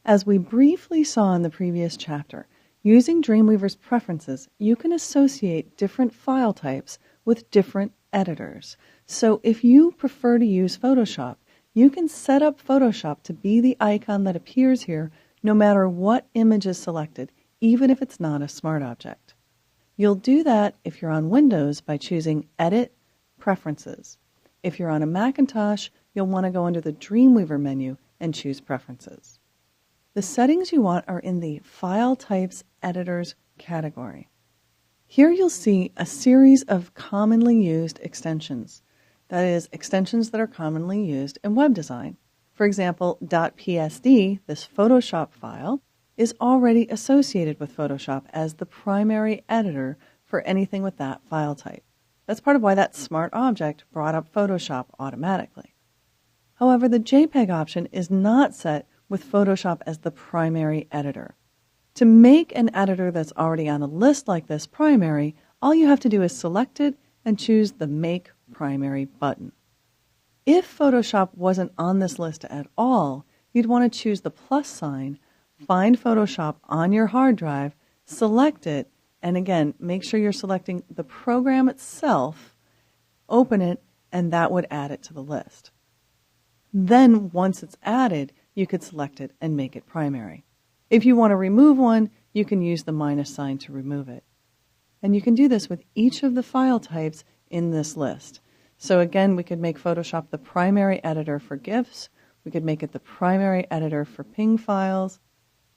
As we briefly saw in the previous chapter, using Dreamweaver's preferences, you can associate different file types with different editors. So if you prefer to use Photoshop, you can set up Photoshop to be the icon that appears here no matter what image is selected, even if it's not a smart object. You'll do that if you're on Windows by choosing Edit, Preferences. If you're on a Macintosh, you'll want to go under the Dreamweaver menu and choose Preferences. The settings you want are in the File Types Editors category. Here you'll see a series of commonly used extensions. That is, extensions that are commonly used in web design. For example, .psd, this Photoshop file, is already associated with Photoshop as the primary editor for anything with that file type. That's part of why that smart object brought up Photoshop automatically. However, the JPEG option is not set with Photoshop as the primary editor. To make an editor that's already on a list like this primary, all you have to do is select it and choose the Make Primary button. If Photoshop wasn't on this list at all, you'd want to choose the plus sign, find Photoshop on your hard drive, select it, and again, make sure you're selecting the program itself, open it, and that would add it to the list. Then, once it's added, you could select it and make it primary. If you want to remove one, you can use the minus sign to remove it. And you can do this with each of the file types in this list. So again, we could make Photoshop the primary editor for GIFs, we could make it the primary editor for PNG files,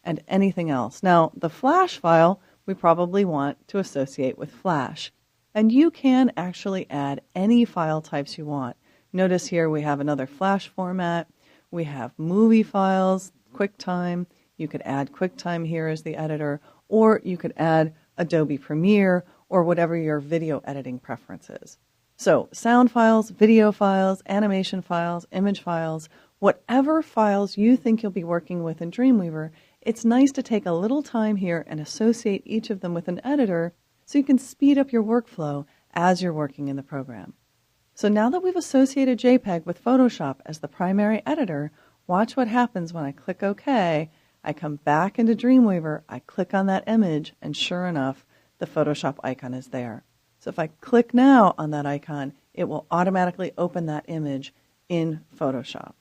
and anything else. Now, the Flash file, we probably want to associate with Flash. And you can actually add any file types you want. Notice here we have another Flash format. We have movie files, QuickTime. You could add QuickTime here as the editor, or you could add Adobe Premiere or whatever your video editing preference is. So sound files, video files, animation files, image files, whatever files you think you'll be working with in Dreamweaver, it's nice to take a little time here and associate each of them with an editor so you can speed up your workflow as you're working in the program. So now that we've associated JPEG with Photoshop as the primary editor, watch what happens when I click OK. I come back into Dreamweaver, I click on that image, and sure enough, the Photoshop icon is there. So if I click now on that icon, it will automatically open that image in Photoshop.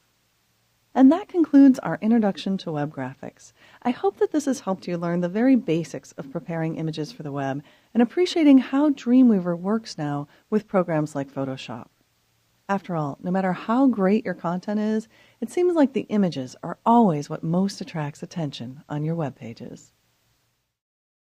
And that concludes our introduction to web graphics. I hope that this has helped you learn the very basics of preparing images for the web and appreciating how Dreamweaver works now with programs like Photoshop. After all, no matter how great your content is, it seems like the images are always what most attracts attention on your web pages.